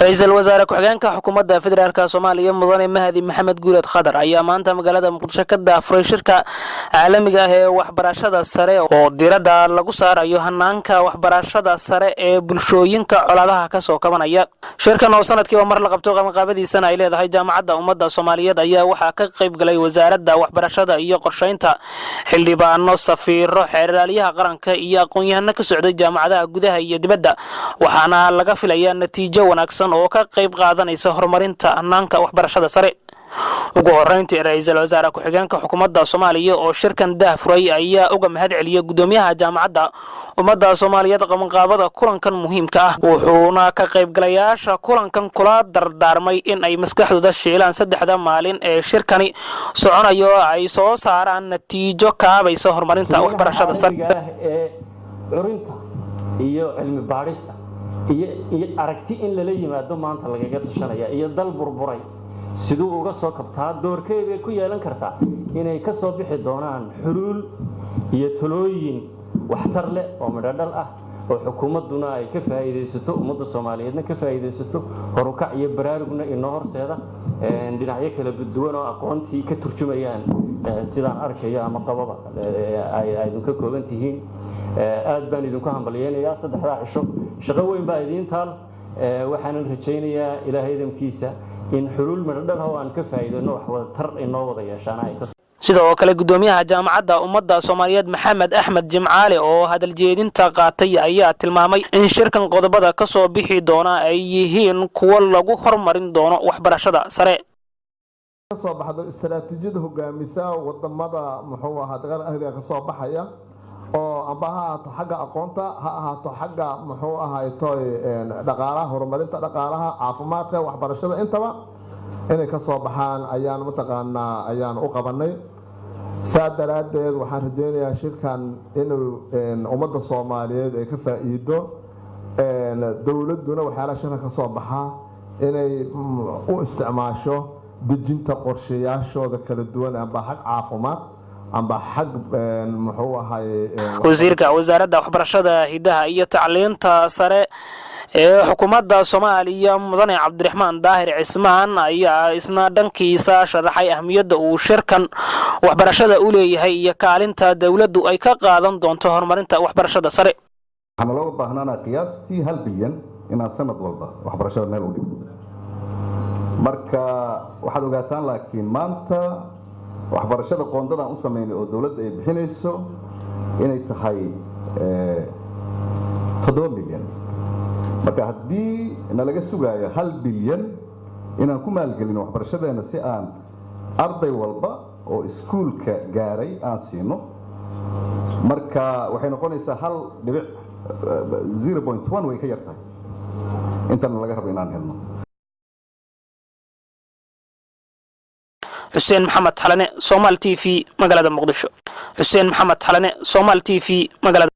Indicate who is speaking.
Speaker 1: رئيس الوزراء كحجانك حكومة فدرالك Soomaaliya mudane Mahdi Maxamed Guulad Khadar ayaa maanta magaalada Muqdisho ka daafray shirka caalamiga ah ee waxbarashada sare oo diiradda lagu saarayo hanaanka waxbarashada sare ee bulshooyinka colaadaha ka soo kabanaya. Shirkan oo sanadkiiba mar la qabto qabanqaabadiisana ay leedahay jaamacadda ummadda Soomaaliyeed ayaa waxaa ka qayb galay wasaaradda waxbarashada iyo qorsheynta xildhibaano safiiro xeeraryaha qaranka iyo aqoon-yahano ka socday jaamacadaha gudaha iyo dibadda waxaana laga filayaa natiijo wanaagsan oo ka qayb qaadanaysa horumarinta hanaanka waxbarashada sare. ugu horeyntii ra'iisul wasaare ku-xigeenka xukuumadda Soomaaliya oo shirkan daafray ayaa uga mahad celiyay gudoomiyaha jaamacadda ummadda Soomaaliyeed qabanqaabada kulankan muhiimka ah wuxuuna ka qaybgalayaasha kulankan kula dardaarmay in ay maskaxdooda sheelaan saddexda maalin ee shirkani soconayo ay soo saaraan natiijo kaabaysa horumarinta waxbarashada sare
Speaker 2: ee curinta iyo cilmi baarista iyo aragti in la yimaado maanta lagaga tashanaya iyo dal burburay sidoo uga soo kabtaa doorkeeda ku yeelan kartaa inay ka soo bixi doonaan xuluul iyo talooyin waxtar leh oo midhadhal ah oo xukuumaduna ay ka faa'iideysato ummadda Soomaaliyeedna ka faa'iideysato horukac iyo baraarugna inoo horseeda dhinacyo kala duwan oo aqoontii ka turjumayaan sidaan arkayo ama qababa ay ka kooban tihiin aad baan idinku hambalyeeynaa saddexda cisho shaqo weyn baa idin taal waxaan rajaynayaa Ilaahay idinkiisa in xulul madhadhal oo aan ka faa'iideyno wax wada tar inoo wada yeeshaan ay sidoo kale gudoomiyaha jaamacadda ummadda Soomaaliyeed Maxamed Axmed Jimcaale oo hadal jeedinta qaatay ayaa tilmaamay in shirkan qodobada ka soo bixi doona ay yihiin kuwa lagu horumarin doono waxbarashada sare
Speaker 3: ka soo baxdo istaraatiijiyada hogaamisa wadamada muxuu ahaa dagaal ahliga ka soo baxaya oo ambaha xagga aqoonta ha ahaato xagga muxuu ahaa tooy dhaqaalaha horumarinta dhaqaalaha caafimaadka waxbarashada intaba inay ka soo baxaan ayaan mataqaanaa ayaan u qabanay saadalaadeed waxaan rajaynayaa shirkan inuu ummadda Soomaaliyeed ay ka faa'iido dawladuna waxyaalaha shirka ka soo baxa inay u isticmaasho dejinta qorshayaashooda kala duwan amba xag caafimaad amba xag muxuu ahaa
Speaker 1: wasiirka wasaaradda waxbarashada hidaha iyo tacliinta sare ee xukuumadda Soomaaliya mudane Cabdiraxmaan Daahir Cismaan ayaa isna dhankiisa sharaxay ahmiyadda uu shirkan waxbarashada u leeyahay iyo kaalinta dawladdu ay ka qaadan doonto horumarinta waxbarashada sare.
Speaker 4: waxaan loo baahnaa qiyaastii 1 bilyan in sanad walba waxbarashada meel u dhigo marka waxaad ogaataan laakiin maanta waxbarashada qoondada u sameeyay oo dawladda ay bixinayso inay tahay 7 milyan marka haddii nalaga sugayo 1 bilyan inaan ku maalgelino waxbarashadeena si aan arday walba oo iskuulka gaaray aan siino marka waxay noqonaysaa 0.1 way ka yartahay intan laga rabo inaan helno
Speaker 1: حسين محمد حلني Somal TV magaalada Muqdisho حسين محمد حلني Somal TV magaalada